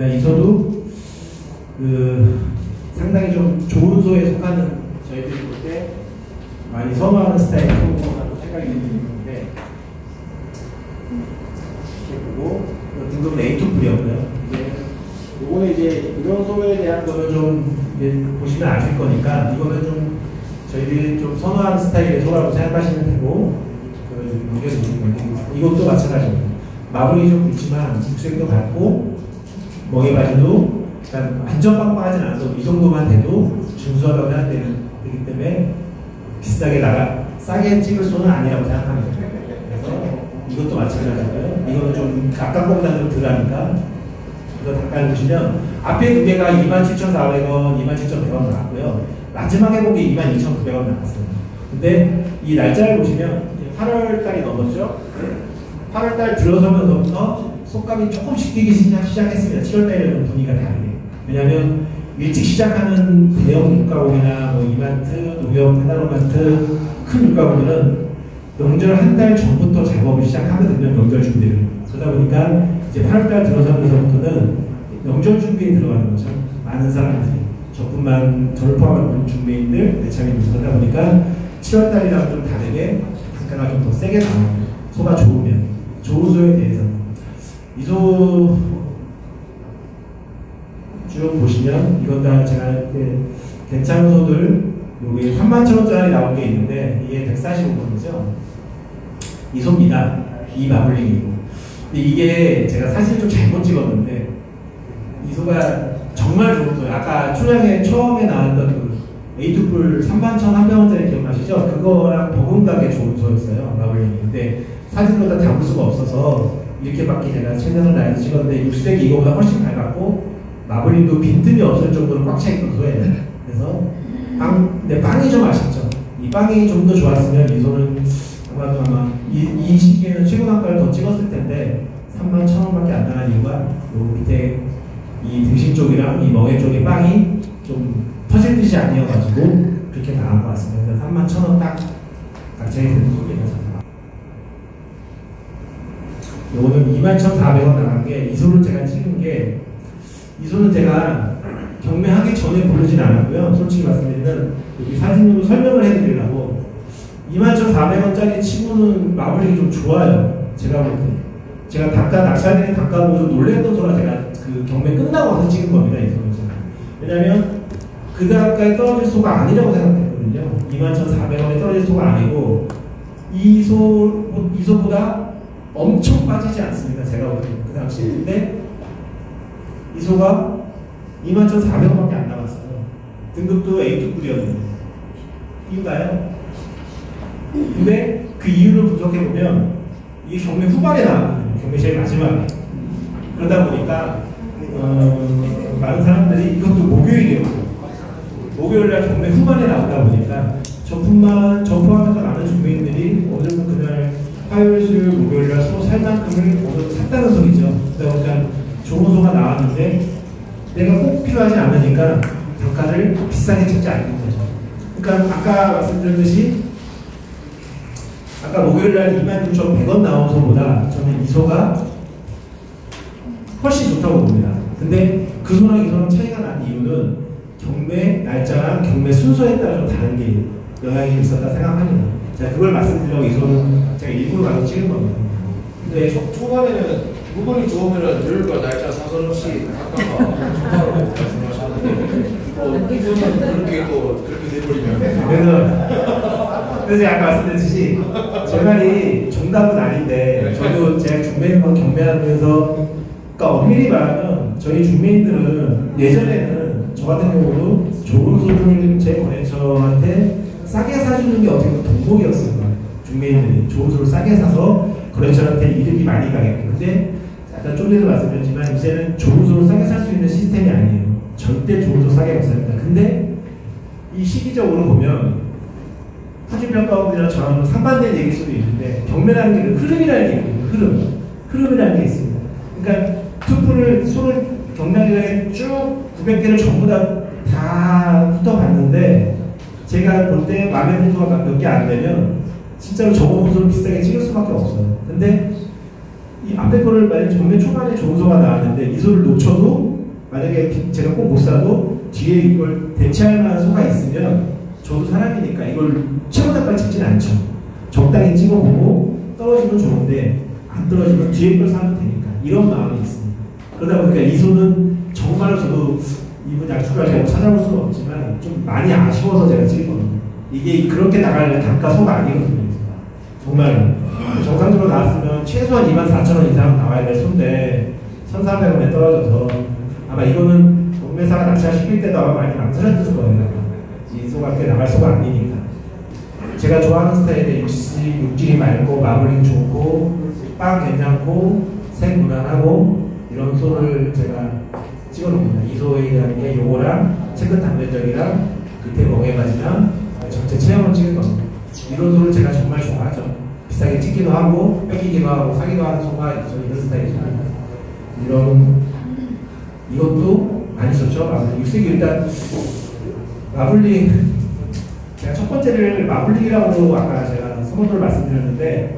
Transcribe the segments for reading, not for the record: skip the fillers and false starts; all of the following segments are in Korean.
이소도 상당히 좀 좋은 소에 속하는 저희들이 볼 때 많이 선호하는 스타일의 소라고 생각이 드는데, 이렇게 보고 등급은 A2풀이었고요. 요거는 이제 이런 소에 대한 거는 좀 보시면 아실 거니까 이거는 좀 저희들이 좀 선호하는 스타일의 소라고 생각하시면 되고, 이것도 마찬가지입니다. 마블이 좀 굵지만 육색도 밝고 멍에 바지도 완전 빵빵하진 않아도 이 정도만 돼도 준수하다고 생각되기 때문에 비싸게 싸게 찍을 소는 아니라고 생각합니다. 그래서 이것도 마찬가지고요. 이거는 좀 아까보다는 덜하니까 이거 잠깐 보시면 앞에 두 개가 27,400원, 27,100원 나왔고요. 마지막에 본 게 22,900원 나왔어요. 근데 이 날짜를 보시면 8월달이 넘었죠? 8월달 들어서면서부터 속감이 조금씩 뛰기 시작했습니다. 7월달에는 분위기가 다르게. 왜냐하면 일찍 시작하는 대형 육가공이나 뭐 이마트, 농협, 하나로마트, 큰 육가공들은 명절 한 달 전부터 작업을 시작하거든요. 명절 준비를. 그러다 보니까 이제 8월달 들어서면서부터는 명절 준비에 들어가는 거죠. 많은 사람들이. 저를 포함한 중매인들, 매차민들. 그러다 보니까 7월달이랑 좀 다르게 단가가 좀 더 세게 나와요. 소가 좋으면. 좋은 소에 대해서는. 이 소 쭉 보시면 이건 다 제가 괜찮은 소들 여기 31,000원짜리 나온 게 있는데 이게 145번이죠. 이 소입니다. 이 마블링이고. 이게 제가 사실 좀 잘못 찍었는데 이 소가 정말 좋은 소예요. 아까 초장에 처음에 나왔던 그 A2풀 31,100원짜리 기억나시죠? 그거랑 버금가게 좋은 소였어요. 마블링이. 근데 사진으로 다 담을 수가 없어서 이렇게밖에 제가 최선을 다해서 찍었는데 육색이 이거보다 훨씬 밝았고 마블링도 빈틈이 없을 정도로 꽉 차있던 소예요. 그래서 근데 빵이 좀 아쉽죠. 이 빵이 좀 더 좋았으면 이 소는 아마 이 시기에는 최고 단가를 더 찍었을 텐데 31,000원밖에 안 나간 이유가 요 밑에 이 등심 쪽이랑 이 멍에 쪽의 빵이 좀 터질 듯이 아니어가지고 그렇게 나간 것 같습니다. 그래서 31,000원 딱 각자의 되는 소리가 요거는 21,400원 나간 게 이 소를 제가 찍은 게 이 소는 제가 경매하기 전에 고르진 않았고요. 솔직히 말씀드리면 여기 사진으로 설명을 해드리려고 21,400원짜리 치고는 마블링이 좀 좋아요. 제가 볼 때. 제가 낙찰되는 단가 보고 놀랬던 소라 제가 그 경매 끝나고 와서 찍은 겁니다. 이 소는 제가. 왜냐면 그 단가에 떨어질 소가 아니라고 생각했거든요. 21,400원에 떨어질 소가 아니고 이 소보다 엄청 빠지지 않습니다. 제가 볼 때. 그 당시에. 근데 이 소가 21,400원밖에 안 나갔어요. 등급도 A2풀이었는데. 이유가요? 근데 그 이유를 분석해보면 이게 경매 후반에 나왔거든요. 경매 제일 마지막에. 그러다 보니까 많은 사람들이 이것도 목요일이었고 목요일날 경매 후반에 나오다 보니까 저 포함해서 많은 중매인들이 오늘은 그날 화요일, 수요일, 목요일날 소 살 만큼을 오늘 샀다는 소리죠. 그러다 보니까 좋은 소가 나왔는데 내가 꼭 필요하지 않으니까 단가를 비싸게 찍지 않는 거죠. 그러니까 아까 말씀드렸듯이 아까 목요일날 26,100원 나온 소보다 저는 이 소가 훨씬 좋다고 봅니다. 근데 그 소랑 이 소랑 차이가 난 이유는 경매 날짜랑 경매 순서에 따라 좀 다른 게 영향이 있었다 생각합니다. 자, 그걸 말씀드리려고 이 소는 제가 일부러 가서 찍은 겁니다. 근데 초반에는 물건이 좋으면 늘과 날짜 상관없이 아까가 좋다고 말씀하셨는데 이거는 그렇게 돼버리면 그래서 아까 말씀드렸듯이 제 말이 정답은 아닌데 저도 제가 중매인권 경매하면서 그러니까 엄밀히 말하면 저희 중매인들은 예전에는 저 같은 경우도 좋은 소를 제 거래처한테 싸게 사주는 게 어떻게 보면 덕목이었어요. 중매인들이 좋은 소를 싸게 사서 거래처한테 이득이 많이 가게끔. 근데 아까 좀 전에도 말씀드렸지만 이제는 좋은 소를 싸게 살 수 있는 시스템이 아니에요. 절대 좋은 소 싸게 못 삽니다. 근데 이 시기적으로 보면 후진평가원들이랑 저랑 상반된 얘기일 수도 있는데 경매라는 게 흐름이라는 게 있거든요. 흐름이라는 게 있습니다. 그러니까 소를 경매기간에 쭉 900개를 전부 다 훑어봤는데 제가 볼 때 마음에 드는 소가 몇 개 안 되면 진짜로 저거 소를 비싸게 찍을 수밖에 없어요. 근데 이 앞에 거를 만약에 경매 초반에 좋은 소가 나왔는데 이 소를 놓쳐도 만약에 제가 꼭 못 사도 뒤에 이걸 대체할 만한 소가 있으면 저도 사람이니까 이걸 최고단까지 찍진 않죠. 적당히 찍어보고 떨어지면 좋은데 안 떨어지면 뒤에 걸 사면 되니까 이런 마음이 있습니다. 그러다 보니까 이 소는 정말로 저도 이분 약주가를 찾아볼 수는 없지만 좀 많이 아쉬워서 제가 찍거든요. 이게 그렇게 나갈 단가 소가 아니거든요. 정말 정상적으로 나왔으면 최소한 24,000원 이상 나와야 될 소인데 1,400원에 떨어져서 아마 이거는 경매사가 낙찰시킬 때도 아마 많이 망설였을 거예요. 이 소가 그렇게 나갈 소가 아니니까. 제가 좋아하는 스타일의 육질이 맑고 마블링 좋고 빵 괜찮고 색 무난하고 이런 소를 제가 찍어놓습니다. 이 소라는 게 요거랑 최근 단면적이랑 밑에 멍해바지랑 전체 체형을 찍은 겁니다. 이런 소를 제가 정말 좋아하죠. 비싸게 찍기도 하고 뺏기기도 하고 사기도 하는 소가 저는 이런 스타일이죠. 이것도 많이 좋죠. 마블링. 육색이 일단 마블링 제가 첫 번째를 마블링이라고 아까 제가 선호도를 말씀드렸는데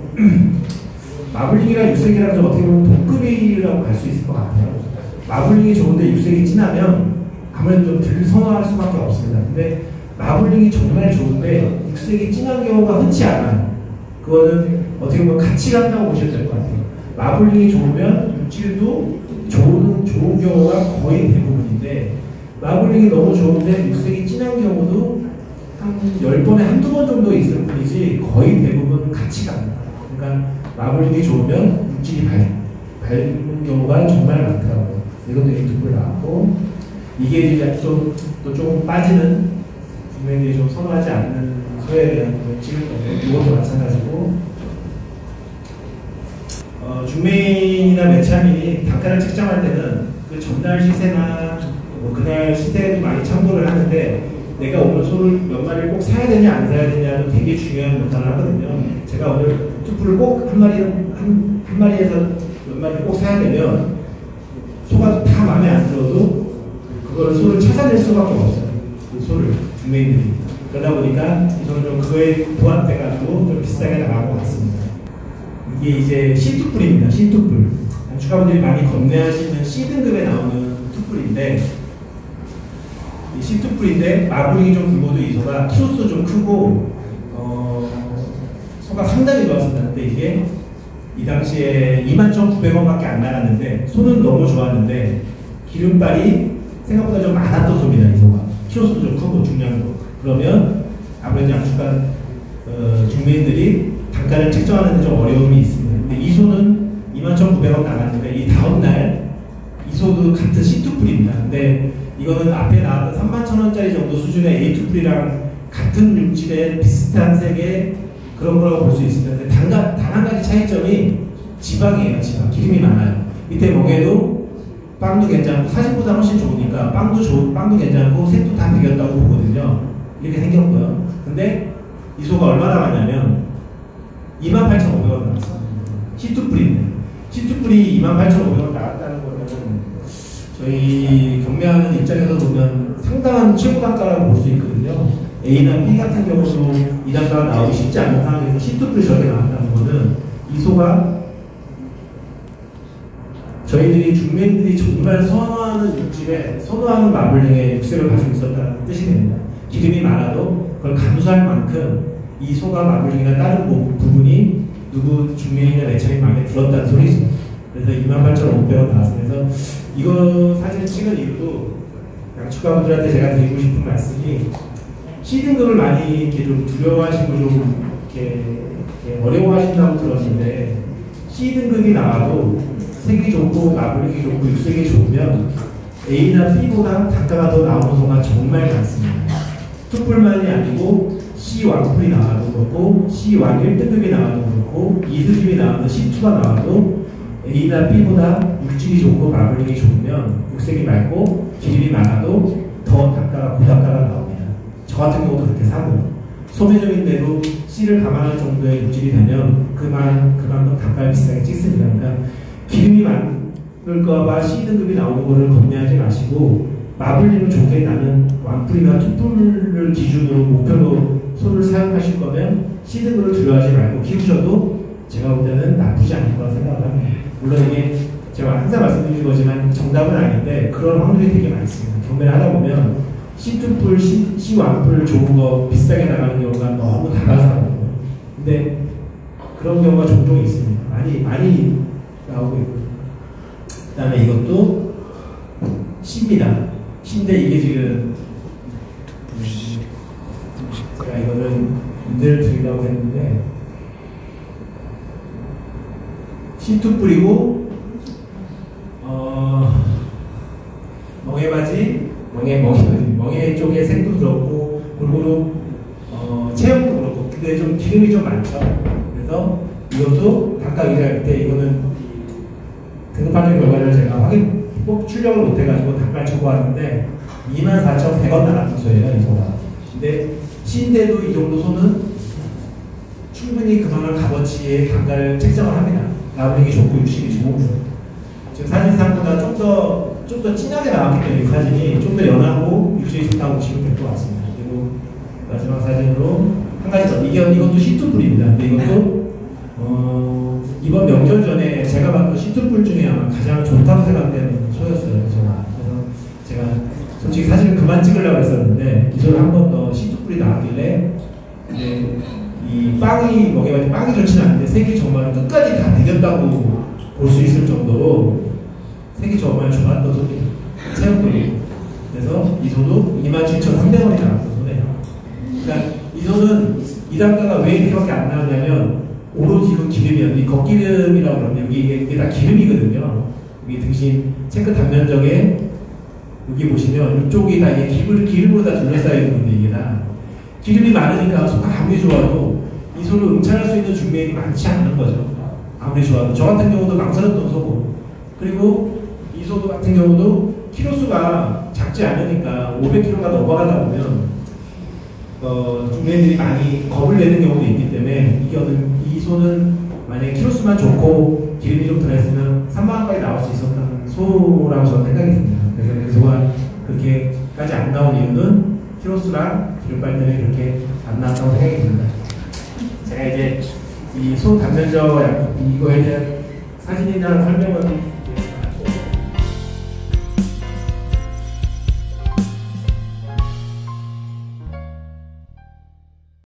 마블링이랑 육색이랑 좀 어떻게 보면 동급이라고 갈 수 있을 것 같아요. 마블링이 좋은데 육색이 진하면 아무래도 좀 덜 선호할 수밖에 없습니다. 근데 마블링이 정말 좋은데 육색이 진한 경우가 흔치 않아요. 그거는 어떻게 보면 같이 간다고 보셔도 될 것 같아요. 마블링이 좋으면 육질도 좋은 경우가 거의 대부분인데 마블링이 너무 좋은데 육색이 진한 경우도 한 10번에 한두 번 정도 있을 뿐이지 거의 대부분 같이 갑니다. 그러니까 마블링이 좋으면 육질이 밝은 경우가 정말 많더라고요. 이것도 유튜브를 나왔고 이게 이제 또 조금 빠지는 분명히 좀 선호하지 않는 소에 대한 걸 찍을 거예요. 이것도 마찬가지고 중매인이나 매차민이 단가를 책정할 때는 그 전날 시세나 뭐 그날 시세에도 많이 참고를 하는데 내가 오늘 소를 몇 마리를 꼭 사야 되냐 안 사야 되냐는 되게 중요한 역할을 하거든요. 제가 오늘 투프를 꼭 한 마리에서 몇 마리를 꼭 사야 되면 소가 다 마음에 안 들어도 그거를 소를 찾아낼 수밖에 없어요. 그 소를 중매인들이. 그러다 보니까 저는 좀 그거에 부합돼가지고 좀 비싸게 나간 것 같습니다. 이게 이제 C투뿔입니다. C투뿔. 주가분들이 많이 겁내하시는 C등급에 나오는 투뿔인데 이 C투뿔인데 마블링이 좀 굵어도 이 소가 키로수 좀 크고 소가 상당히 좋았습니다. 근데 이게 이 당시에 21,900원밖에 안 나갔는데 소는 너무 좋았는데 기름발이 생각보다 좀 많았던 소입니다. 이 소가 키로수도 좀 크고 중량도. 그러면 아무래도 양주가 중매인들이 단가를 책정하는 데 좀 어려움이 있습니다. 근데 이 소는 21,900원 나갔는데 이 다음날 이 소도 같은 C투뿔입니다. 근데 이거는 앞에 나왔던 31,000원짜리 정도 수준의 A투뿔이랑 같은 육질의 비슷한 색의 그런 거라고 볼 수 있습니다. 근데 단 한 가지 차이점이 지방이에요. 지방. 기름이 많아요. 밑에 멍에도 빵도 괜찮고 사진보다 훨씬 좋으니까 빵도 괜찮고 색도 다 배겼다고 보거든요. 이렇게 생겼고요. 근데 이 소가 얼마 나왔냐면 28,500원 나왔어요. C투뿔인데 C투뿔이 28,500원 나왔다는 거는 저희 경매하는 입장에서 보면 상당한 최고 단가라고 볼 수 있거든요. A나 B 같은 경우도 이 단가가 나오기 쉽지 않은 상황에서 C투뿔이 저렇게 나왔다는 거는 이 소가 저희들이 중매인들이 정말 선호하는 육질에 선호하는 마블링의 육색을 가지고 있었다는 뜻이 됩니다. 기름이 많아도 그걸 감수할 만큼 이 소가 마블링이나 다른 부분이 누구 중매인이나 매차이 마음에 들었다는 소리죠. 그래서 28,500원 나왔습니다. 그래서 이거 사진을 찍은 이유도 양축가분들한테 제가 드리고 싶은 말씀이 C등급을 많이 이렇게 좀 두려워하시고 좀 이렇게 어려워하신다고 들었는데 C등급이 나와도 색이 좋고 마블링이 좋고 육색이 좋으면 A나 B보다 단가가 더 나오는 소가 정말 많습니다. 투뿔만이 아니고 C1풀이 나와도 그렇고 C1 1등급이 나와도 그렇고 2등급이 나와도 C2가 나와도 A나 B보다 육질이 좋고 마블링이 좋으면 육색이 맑고 기름이 많아도 더 고단가가 나옵니다. 저 같은 경우도 그렇게 사고요. 소매점인데도 C를 감안할 정도의 육질이 되면 그만큼 단가를 비싸게 찍습니다. 그러니까 기름이 많을까봐 C등급이 나오는 거를 겁내하지 마시고 마블링을 좋게 나는 완뿔이나 투뿔을 기준으로 목표로 소를 사용하실 거면 C등급을 두려워하지 말고 키우셔도 제가 볼 때는 나쁘지 않을 거라 생각을 합니다. 물론 이게 제가 항상 말씀드리는 거지만 정답은 아닌데 그런 확률이 되게 많습니다. 경매를 하다 보면 C2풀, C1풀 좋은 거 비싸게 나가는 경우가 너무 다가서거든요. 근데 그런 경우가 종종 있습니다. 많이 나오고 있고. 그 다음에 이것도 C입니다. C인데 이게 지금 제가 이거는 문제를 드리려고 했는데 C2풀이고 멍해 쪽에 색도 그렇고 골고루 체형도 그렇고 근데 좀 기름이 좀 많죠. 그래서 이것도 단가 유지할 때 이거는 등급판정 결과를 제가 꼭 출력을 못해가지고 단가를 적어왔는데 24,100원 나가는 소예요 이 소가. 근데 C인데도 이 정도 소는 충분히 그만한 값어치의 단가를 책정을 합니다. 나오는 좋고 육식이 좋은 거. 지금 사진상보다 좀 더 진하게 나왔기 때문에 이 사진이 좀 더 연하고 육식이 좋다고 보시면 될 것 같습니다. 그리고 마지막 사진으로 한 가지 더. 이것도 C2풀입니다. 근데 이것도 이번 명절 전에 제가 봤던 C2풀 중에 아마 가장 좋다고 생각되는 소였어요. 그래서 제가 솔직히 사진을 그만 찍으려고 했었는데 이 소를 한 번 더 C2풀이 나왔길래 이 빵이 먹여가지고 빵이 좋지는 않은데 색이 정말 끝까지 다 배겼다고 볼 수 있을 정도로 색이 정말 좋았던 소입니다. 체험돌이. 그래서 이 소도 27,300원이 나왔던 소네요. 그러니까 이 소는 이 단가가 왜 이렇게밖에 안 나오냐면 오로지 그 기름이요. 이 겉기름이라고 그러면 이게 다 기름이거든요. 여기 등심 체크 단면적에 여기 보시면 이쪽이 다 기름으로 다 둘러싸여 있는데 이게 다 기름이 많으니까 소가 아무리 좋아도 이 소를 응찰할 수 있는 중매인이 많지 않는 거죠. 아무리 좋아도. 저 같은 경우도 망설였던 소고. 그리고 이 소도 같은 경우도 키로수가 작지 않으니까 500kg가 넘어가다 보면 중매인들이 많이 겁을 내는 경우도 있기 때문에 이 소는 만약에 키로수만 좋고 기름이 좀 들어있으면 3만원까지 나올 수 있었던 소라고 저는 생각이 듭니다. 그래서 그 소가 그렇게까지 안 나온 이유는 키로수랑 기름빨 때문에 그렇게 안 나왔다고 생각이 듭니다. 제가 이제 이 소 단면적 이거에 대한 사진이나 설명은